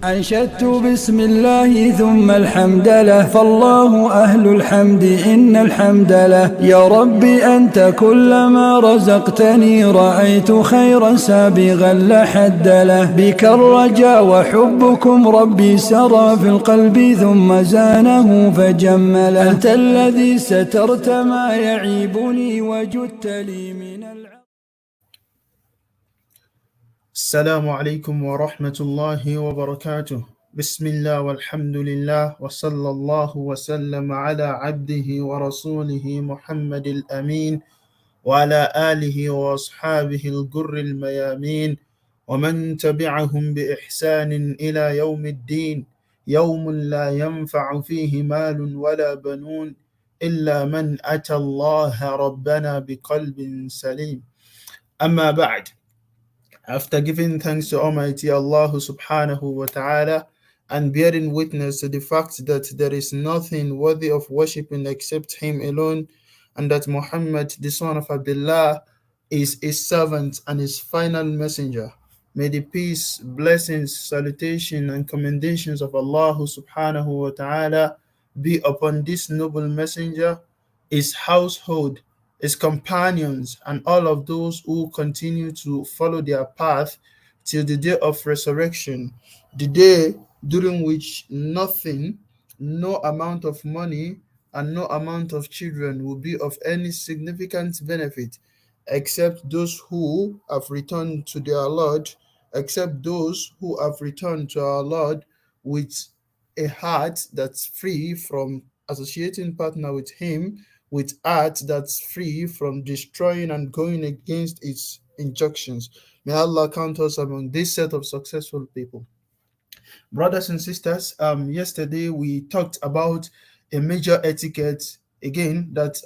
أنشدت بسم الله ثم الحمد له فالله أهل الحمد إن الحمد له يا ربي أنت كلما رزقتني رأيت خيرا سابغا لا حد له بك الرجاء وحبكم ربي سرى في القلب ثم زانه فجمله أنت الذي سترت ما يعيبني وجدت لي من السلام عليكم ورحمة الله وبركاته. بسم الله والحمد لله وصلى الله وسلم على عبده ورسوله محمد الأمين وعلى آله وأصحابه الغر الميامين ومن تبعهم بإحسان إلى يوم الدين، يوم لا ينفع فيه مال ولا بنون إلا من أتى الله ربنا بقلب سليم. أما بعد. After giving thanks to Almighty Allah subhanahu wa ta'ala and bearing witness to the fact that there is nothing worthy of worshiping except Him alone, and that Muhammad, the son of Abdullah, is His servant and His final messenger, may the peace, blessings, salutation, and commendations of Allah subhanahu wa ta'ala be upon this noble messenger, his household, his companions, and all of those who continue to follow their path till the day of resurrection, the day during which nothing, no amount of money, and no amount of children will be of any significant benefit, except those who have returned to their Lord, except those who have returned to our Lord with a heart that's free from associating partner with Him, with heart that's free from destroying and going against its injunctions. May Allah count us among this set of successful people. Brothers and sisters, yesterday we talked about a major etiquette again that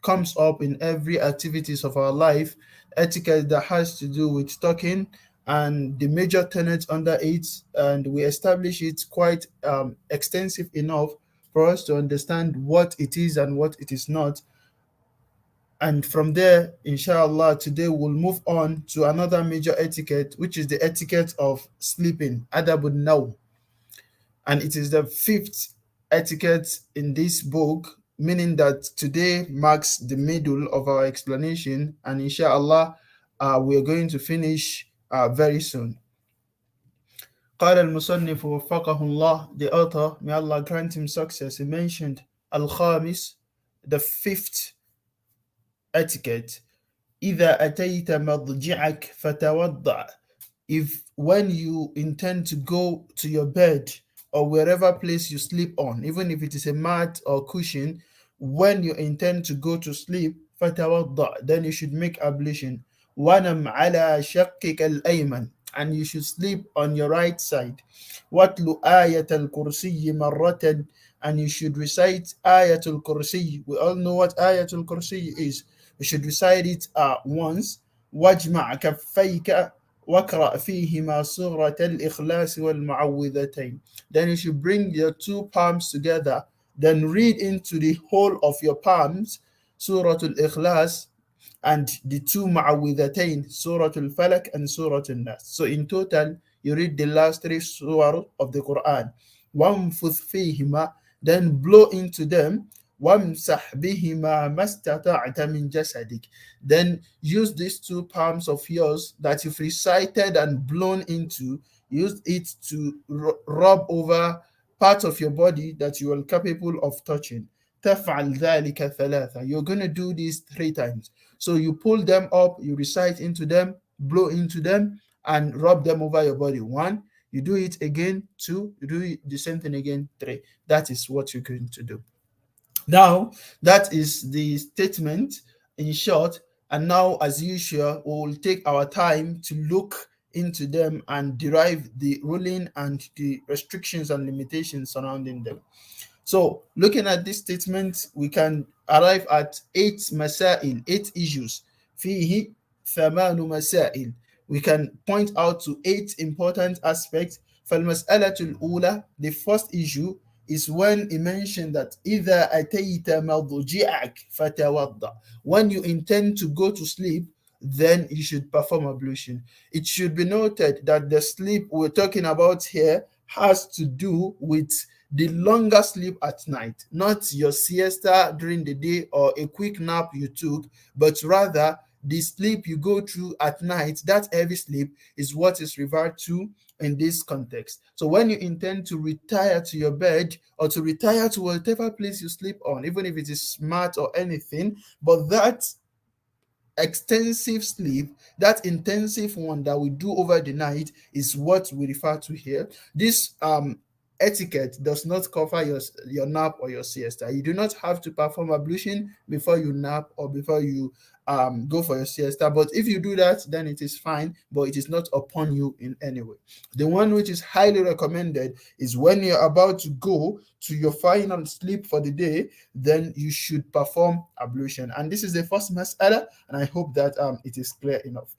comes up in every activities of our life, etiquette that has to do with talking and the major tenets under it, and we establish it quite extensive enough for us to understand what it is and what it is not. And from there, inshallah, today we'll move on to another major etiquette, which is the etiquette of sleeping, Aadaabul Asharoh. And it is the fifth etiquette in this book, meaning that today marks the middle of our explanation, and inshallah, we are going to finish very soon. قال المصنف وفقه الله, the author, may Allah grant him success, he mentioned Al-Khamis, the fifth etiquette. إذا أتيت مضجعك فتوضأ. If when you intend to go to your bed or wherever place you sleep on, even if it is a mat or cushion, when you intend to go to sleep, فتوضأ, then you should make ablution. وَنَمْ عَلَى شَقِّكَ الْأَيْمَنِ, and you should sleep on your right side. وَاتْلُ آيَةَ الْكُرْسِيِّ مَرَّةً, and you should recite Ayatul Kursi. We all know what Ayatul Kursi is. We should recite it once. وَاجْمَعْ كَفَّيْكَ وَقْرَأْ فِيهِمَا سُورَةَ الْإِخْلَاصِ وَالْمُعَوِّذَتَيْنِ. Then you should bring your two palms together, then read into the whole of your palms Suratul Ikhlas and the two Mu'awwidhatayn, Suratul Falak and Suratul Nas. So in total, you read the last three surah of the Quran. وَانْفُثْ فِيهِمَا, then blow into them. وَامْسَحْ بِهِمَا مَسْتَطَعْتَ مِنْ جَسَدِكَ, then use these two palms of yours that you've recited and blown into, use it to rub over parts of your body that you are capable of touching. تَفْعَلْ ذَلِكَ ثَلَاثًا, you're going to do this 3 times. So you pull them up, you recite into them, blow into them, and rub them over your body. 1, you do it again. 2, you do it the same thing again. 3. That is what you're going to do. Now, that is the statement in short. And now, as usual, we will take our time to look into them and derive the ruling and the restrictions and limitations surrounding them. So, looking at this statement, we can arrive at 8 masail, 8 issues. فيه 8 مسائل. We can point out to 8 important aspects. فالمسألة الأولى, the first issue, is when he mentioned that إذا أتيت مضجعك فتوضأ. When you intend to go to sleep, then you should perform ablution. It should be noted that the sleep we're talking about here has to do with the longer sleep at night, not your siesta during the day or a quick nap you took, but rather the sleep you go through at night. That heavy sleep is what is referred to in this context. So when you intend to retire to your bed or to retire to whatever place you sleep on, even if it is smart or anything, but that extensive sleep, that intensive one that we do over the night, is what we refer to here. This etiquette does not cover your nap or your siesta. You do not have to perform ablution before you nap or before you go for your siesta. But if you do that, then it is fine, but it is not upon you in any way. The one which is highly recommended is when you're about to go to your final sleep for the day, then you should perform ablution. And this is the first mas'ala, and I hope that it is clear enough.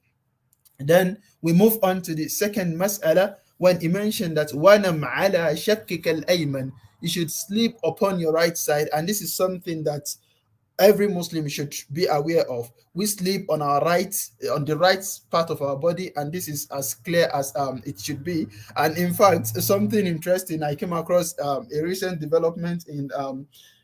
Then we move on to the second mas'ala, when he mentioned that وَنَمْ عَلَى شَكِّكَ الْأَيْمَنِ, you should sleep upon your right side. And this is something that every Muslim should be aware of. We sleep on our right, on the right part of our body, and this is as clear as it should be. And in fact, something interesting, I came across a recent development in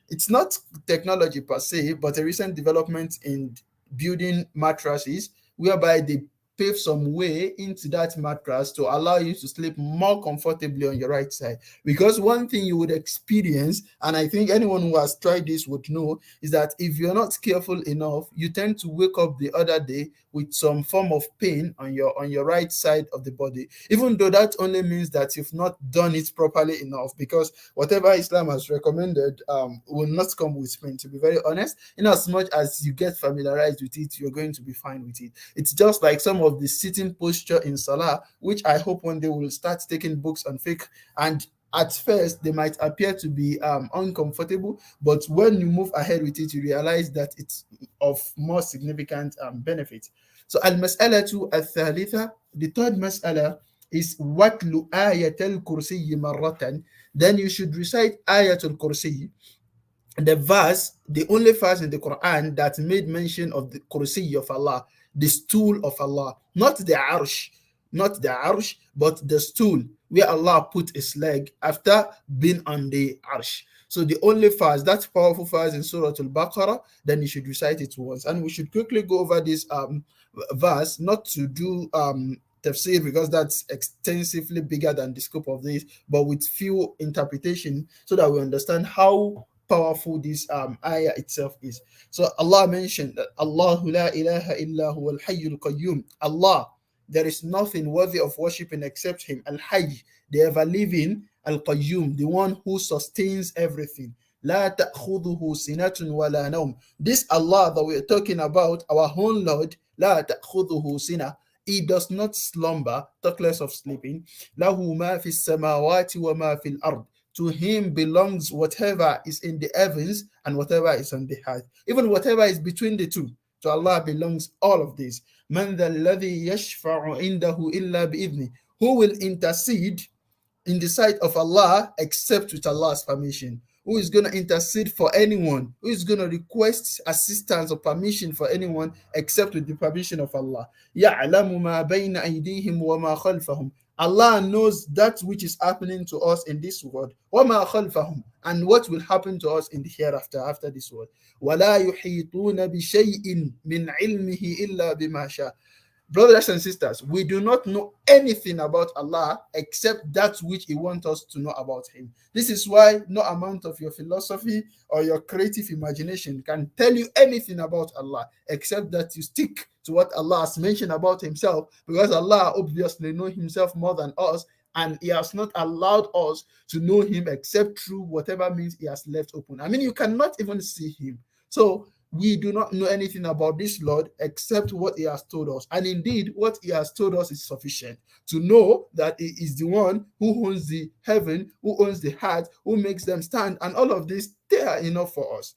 it's not technology per se, but a recent development in building mattresses, whereby they pave some way into that mattress to allow you to sleep more comfortably on your right side. Because one thing you would experience, and I think anyone who has tried this would know, is that if you're not careful enough, you tend to wake up the other day with some form of pain on your right side of the body, even though that only means that you've not done it properly enough, because whatever Islam has recommended will not come with pain, to be very honest. In as much as you get familiarized with it, you're going to be fine with it. It's just like some of the sitting posture in Salah, which I hope one day we'll start taking books on fiqh, and at first they might appear to be uncomfortable, but when you move ahead with it, you realize that it's of more significant benefit. So al-mas'alatu al-thalitha, the third mas'ala, is watlu ayatul kursi marratan. Then you should recite ayatul kursi, the verse, the only verse in the Quran that made mention of the kursi of Allah, the stool of Allah, not the arsh, but the stool where Allah put his leg after being on the arsh. So the only verse, that powerful verse in Surah Al-Baqarah, then you should recite it once. And we should quickly go over this verse, not to do tafsir, because that's extensively bigger than the scope of this, but with few interpretation, so that we understand how powerful this ayah itself is. So Allah mentioned that Allahu la ilaha illa huwa al-hayyul qayyum. Allah, there is nothing worthy of worshiping except him. Al-hayy, the ever living, al-qayyum, the one who sustains everything. La ta'khudhuhu sinatun wa la nawm. This Allah that we are talking about, our own Lord, la ta'khudhuhu sinah, he does not slumber, talk less of sleeping. Lahu ma fi samawati wa ma fil ard. To him belongs whatever is in the heavens and whatever is on the earth. Even whatever is between the two. To Allah belongs all of this. Man dhal ladhi yashfa'u indahu illa bi'idhni. Who will intercede in the sight of Allah except with Allah's permission? Who is going to intercede for anyone? Who is going to request assistance or permission for anyone except with the permission of Allah? يَعْلَمُ مَا بَيْنَ أَيْدِيهِمْ وَمَا خَلْفَهُم. Allah knows that which is happening to us in this world, وَمَا خَلْفَهُم, and what will happen to us in the hereafter, after this world. وَلَا يُحِيطُونَ بِشَيْءٍ مِّنْ عِلْمِهِ إِلَّا بِمَا شَاءَ. Brothers and sisters, we do not know anything about Allah except that which He wants us to know about Him. This is why no amount of your philosophy or your creative imagination can tell you anything about Allah, except that you stick to what Allah has mentioned about Himself, because Allah obviously knows Himself more than us, and He has not allowed us to know Him except through whatever means He has left open. I mean, you cannot even see Him. So we do not know anything about this Lord except what He has told us. And indeed, what He has told us is sufficient to know that He is the one who owns the heaven, who owns the heart, who makes them stand. And all of this, they are enough for us.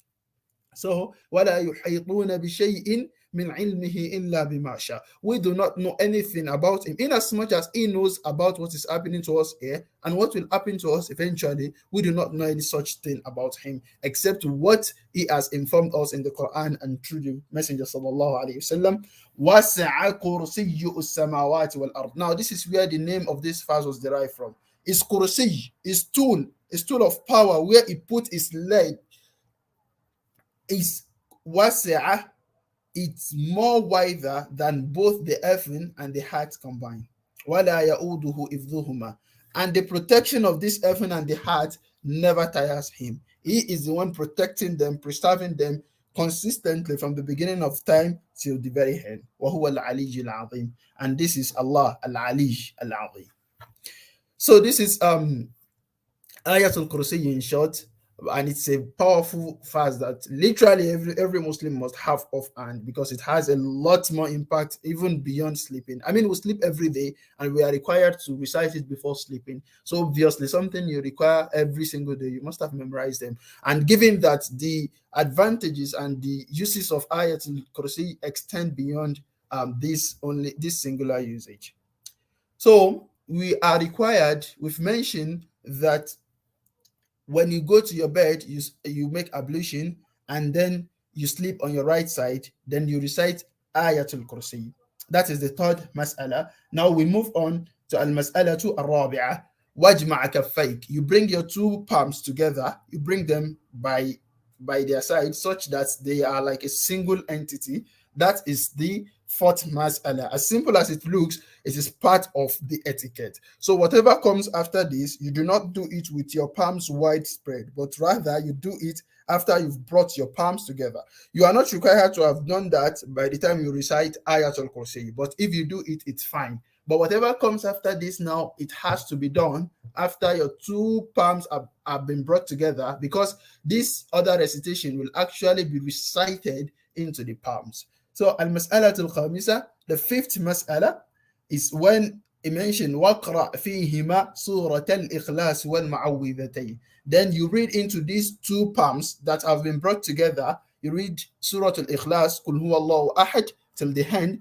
So, وَلَا يُحِيطُونَ بِشَيْءٍ مِّنْ عِلْمِهِ إِلَّا بِمَا شَاءَ. We do not know anything about Him, in as much as He knows about what is happening to us here and what will happen to us eventually. We do not know any such thing about Him except what He has informed us in the Quran and through the Messenger sallallahu alaihi wasallam. وَسِعَ كُرْسِيُّ السَّمَاوَاتِ وَالْأَرْضِ. Now, this is where the name of this verse was derived from. His kursi, his tool of power, where he put his leg, is wasi'ah. It's more wider than both the heaven and the heart combined. وَلَا يَؤُودُهُ إِفْذُهُمَا. And the protection of this heaven and the heart never tires him. He is the one protecting them, preserving them consistently from the beginning of time till the very end. وَهُوَ الْعَلِيُّ الْعَظِيمُ. And this is Allah, Al-Ali Al-Azim. So this is Ayatul Kursi in short, and it's a powerful fast that literally every Muslim must have off hand, because it has a lot more impact even beyond sleeping. I mean, we sleep every day and we are required to recite it before sleeping. So obviously something you require every single day, you must have memorized them. And given that the advantages and the uses of Ayatul Kursi extend beyond this singular usage. So we are required, we've mentioned that when you go to your bed, you make ablution, and then you sleep on your right side, then you recite Ayatul Kursi. That is the third mas'ala. Now we move on to al-mas'alatu al-rabi'ah. Wajma' kaffayk. You bring your two palms together, you bring them by their side such that they are like a single entity. That is the fourth mas'ala. As simple as it looks, it is part of the etiquette. So whatever comes after this, you do not do it with your palms widespread, but rather you do it after you've brought your palms together. You are not required to have done that by the time you recite Ayatul Kursi, but if you do it, it's fine. But whatever comes after this now, it has to be done after your two palms have been brought together, because this other recitation will actually be recited into the palms. So al-mas'alatul khamisa, the fifth mas'ala, is when he mentioned waqra fihima surat al-ikhlas wal ma'awwidhatayn. Then you read into these two palms that have been brought together. You read Surat al-Ikhlas, Qul huwallahu ahad, till the end.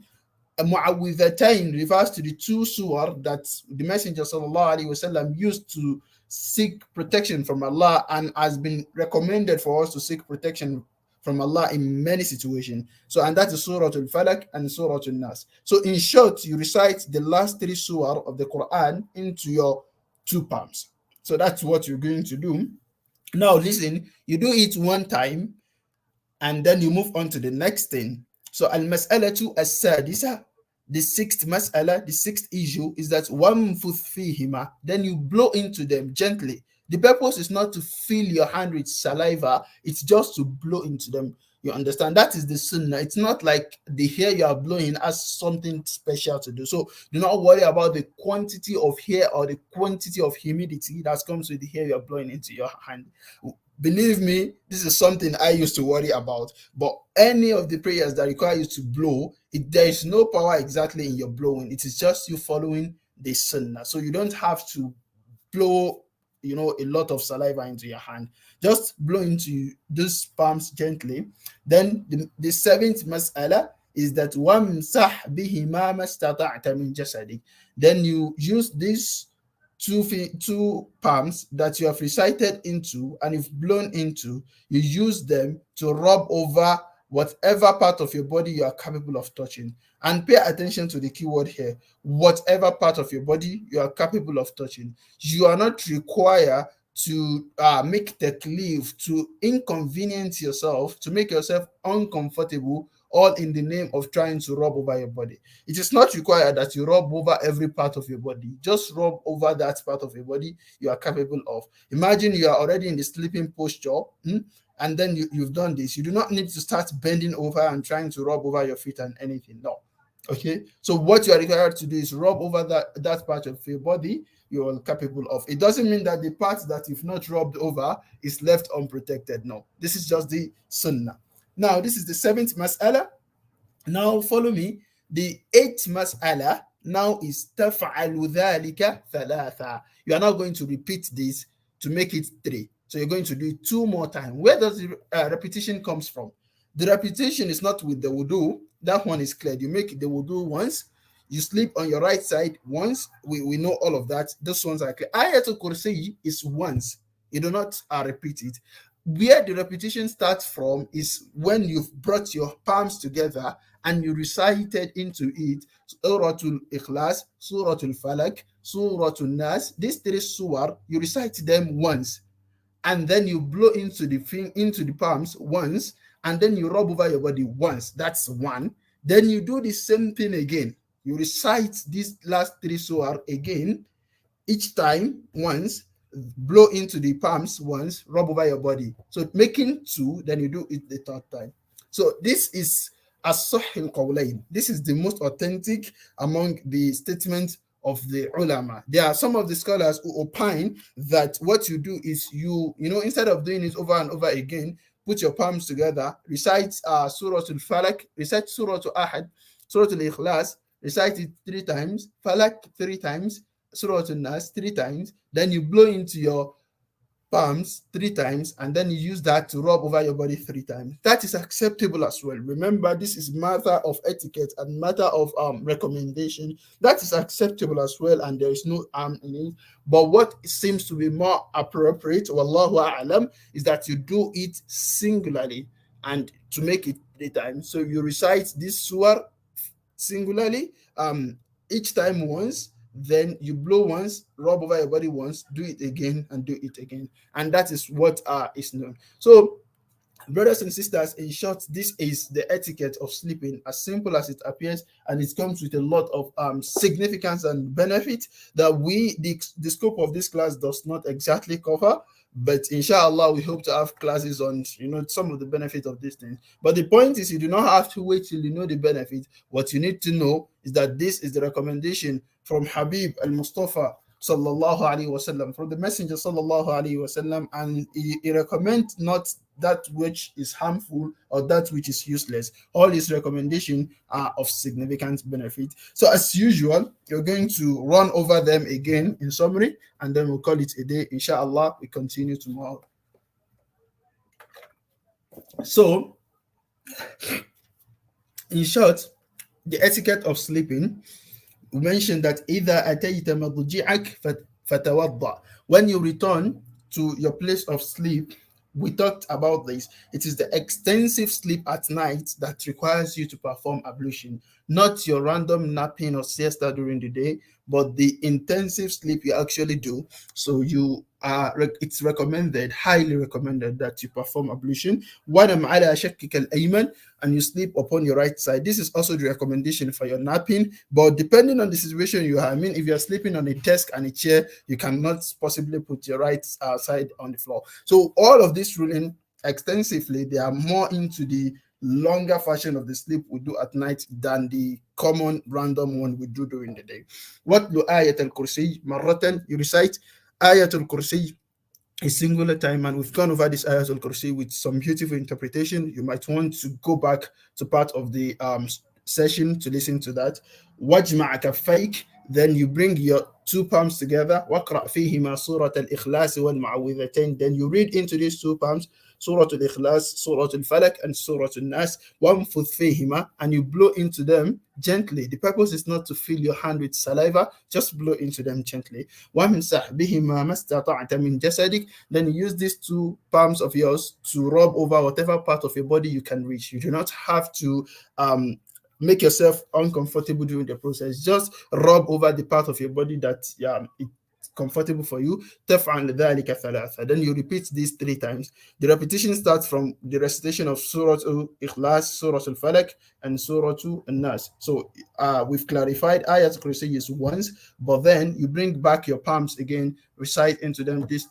Mu'awwidhatayn refers to the two surah that the Messenger sallallahu alaihi wasallam used to seek protection from Allah, and has been recommended for us to seek protection from Allah in many situations. So, and that is Surah Al-Falaq and Surah Al-Nas. So in short, you recite the last three surah of the Quran into your two palms. So that's what you're going to do. Now listen, you do it one time and then you move on to the next thing. So al-mas'alatu as-sadisa, the sixth mas'ala, the sixth issue is that wamfuth fihima, then you blow into them gently. The purpose is not to fill your hand with saliva, it's just to blow into them. You understand? That is the sunnah. It's not like the hair you are blowing has something special to do. So do not worry about the quantity of hair or the quantity of humidity that comes with the hair you are blowing into your hand. Believe me, this is something I used to worry about. But any of the prayers that require you to blow, there is no power exactly in your blowing. It is just you following the sunnah. So you don't have to blow a lot of saliva into your hand. Just blow into those palms gently. Then the seventh mas'ala is that wamsah bihima mastata'ta min jasadik. Then you use these two palms that you have recited into and you've blown into, you use them to rub over whatever part of your body you are capable of touching. And pay attention to the keyword here, whatever part of your body you are capable of touching. You are not required to make taklif, to inconvenience yourself, to make yourself uncomfortable, all in the name of trying to rub over your body. It is not required that you rub over every part of your body. Just rub over that part of your body you are capable of. Imagine you are already in the sleeping posture, and then you've done this. You do not need to start bending over and trying to rub over your feet and anything. No. Okay, so what you are required to do is rub over that part of your body you are capable of. It doesn't mean that the part that you've not rubbed over is left unprotected. No, this is just the sunnah. Now, this is the seventh mas'ala. Now, follow me. The eighth mas'ala now is taf'alu dhalika thalatha. You are now going to repeat this to make it three. So you're going to do it two more times. Where does the repetition comes from? The repetition is not with the wudu. That one is clear. You make the wudu once, you sleep on your right side once. We know all of that. Those ones are clear. Ayatul Kursi is once. You do not repeat it. Where the repetition starts from is when you've brought your palms together and you recited into it Suratul Ikhlas, Suratul Falak, Suratul Nas. These three surah, you recite them once, and then you blow into the palms once, and then you rub over your body once. That's one. Then you do the same thing again. You recite these last three surah again, each time once, blow into the palms once, rub over your body. So making two, then you do it the third time. So this is as-sahih al-qawlayn. This is the most authentic among the statements of the ulama. There are some of the scholars who opine that what you do is instead of doing it over and over again, put your palms together, recite Surah Al-Falak, recite Surah Ahad, Surah Al-Ikhlas, recite it 3 times, Falak 3 times, Surah Al-Nas 3 times, then you blow into your palms 3 times, and then you use that to rub over your body 3 times. That is acceptable as well. Remember, this is matter of etiquette and matter of recommendation. That is acceptable as well, and there is no harm in it. But what seems to be more appropriate, wallahu a'lam, is that you do it singularly and to make it 3 times. So you recite this surah singularly, each time once, then you blow once, rub over your body once, do it again, and do it again. And that is what is known. So, brothers and sisters, in short, this is the etiquette of sleeping, as simple as it appears, and it comes with a lot of significance and benefit that the scope of this class does not exactly cover. But inshallah, we hope to have classes on some of the benefits of this thing. But the point is, you do not have to wait till you know the benefit. What you need to know is that this is the recommendation from Habib al-Mustafa sallallahu alaihi wasallam, from the Messenger sallallahu alaihi wasallam, and he recommends not that which is harmful or that which is useless. All his recommendations are of significant benefit. So as usual, you're going to run over them again in summary, and then we'll call it a day. Inshallah, we continue tomorrow. So, in short, the etiquette of sleeping, we mentioned that إِذَا أَتَيْتَ مَضْجِعَكَ فَتَوَضَّأ. When you return to your place of sleep, we talked about this. It is the extensive sleep at night that requires you to perform ablution, not your random napping or siesta during the day, but the intensive sleep you actually do. So it's recommended, highly recommended, that you perform ablution. وَنَمْ عَلَى شَكِّكَ الْأَيْمَنِ, and you sleep upon your right side. This is also the recommendation for your napping, but depending on the situation you are, if you're sleeping on a desk and a chair, you cannot possibly put your right side on the floor. So all of this ruling extensively, they are more into the longer version of the sleep we do at night than the common random one we do during the day. What do ayat al-kursi marratan? You recite ayat al-kursi a singular time, and we've gone over this ayat al-kursi with some beautiful interpretation. You might want to go back to part of the session to listen to that. Wajma' kaffayk, then you bring your 2 palms together. Waqra' fihima surat al-ikhlas wal ma'awwidhatayn, then you read into these 2 palms Surah Al-Ikhlas, Surah Al-Falak, and Surah Al-Nas. وَانْفُثْ فِيهِمَا, and you blow into them gently. The purpose is not to fill your hand with saliva, just blow into them gently. وَامْسَحْ بِهِمَا مَا اسْتَطَعْتَ مِنْ جَسَدِكَ, then you use these 2 palms of yours to rub over whatever part of your body you can reach. You do not have to make yourself uncomfortable during the process. Just rub over the part of your body that it's comfortable for you. تفعل ذلك ثلاثة. Then you repeat these 3 times. The repetition starts from the recitation of Surah Al-Ikhlas, Surah Al-Falak, and Surah Al-Nas. So we've clarified Ayat al-Kursi is once, but then you bring back your palms again, recite into them these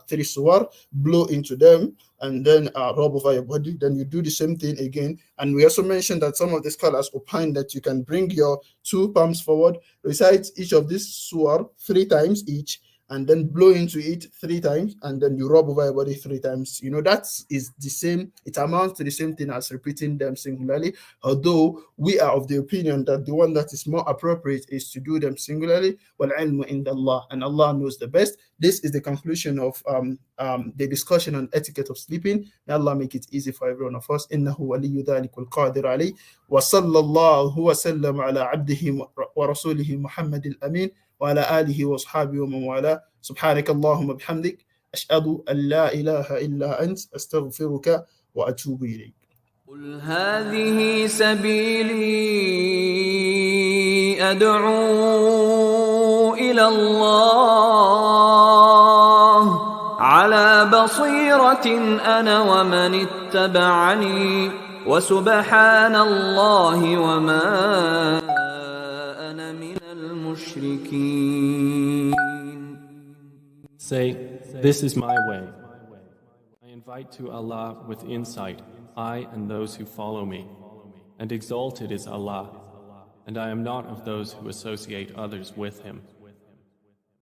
3 surah, blow into them, and then rub over your body. Then you do the same thing again. And we also mentioned that some of the scholars opine that you can bring your 2 palms forward, recite each of these surah 3 times each, and then blow into it 3 times, and then you rub over your body 3 times. That is the same. It amounts to the same thing as repeating them singularly, although we are of the opinion that the one that is more appropriate is to do them singularly. وَالْعِلْمُ عِنْدَ اللَّهِ, and Allah knows the best. This is the conclusion of the discussion on etiquette of sleeping. May Allah make it easy for every one of us. إِنَّهُ وَلِيُّ ذَلِكَ وَالْقَادِرُ عَلَيْهِ وَصَلَّى اللَّهُ وَسَلَّمَ عَلَى عَبْدِهِ وَرَسُولِهِ مُحَمَّدِ الْأَمِينِ وعلى آله وأصحابه ومن والاه. سبحانك اللهم بحمدك أشهد أن لا إله إلا أنت أستغفرك وأتوب إليك. قل هذه سبيلي أدعو إلى الله على بصيرة أنا ومن اتبعني وسبحان الله وما أنا من المشركين. Say, this is my way. I invite to Allah with insight, I and those who follow me. And exalted is Allah, and I am not of those who associate others with Him.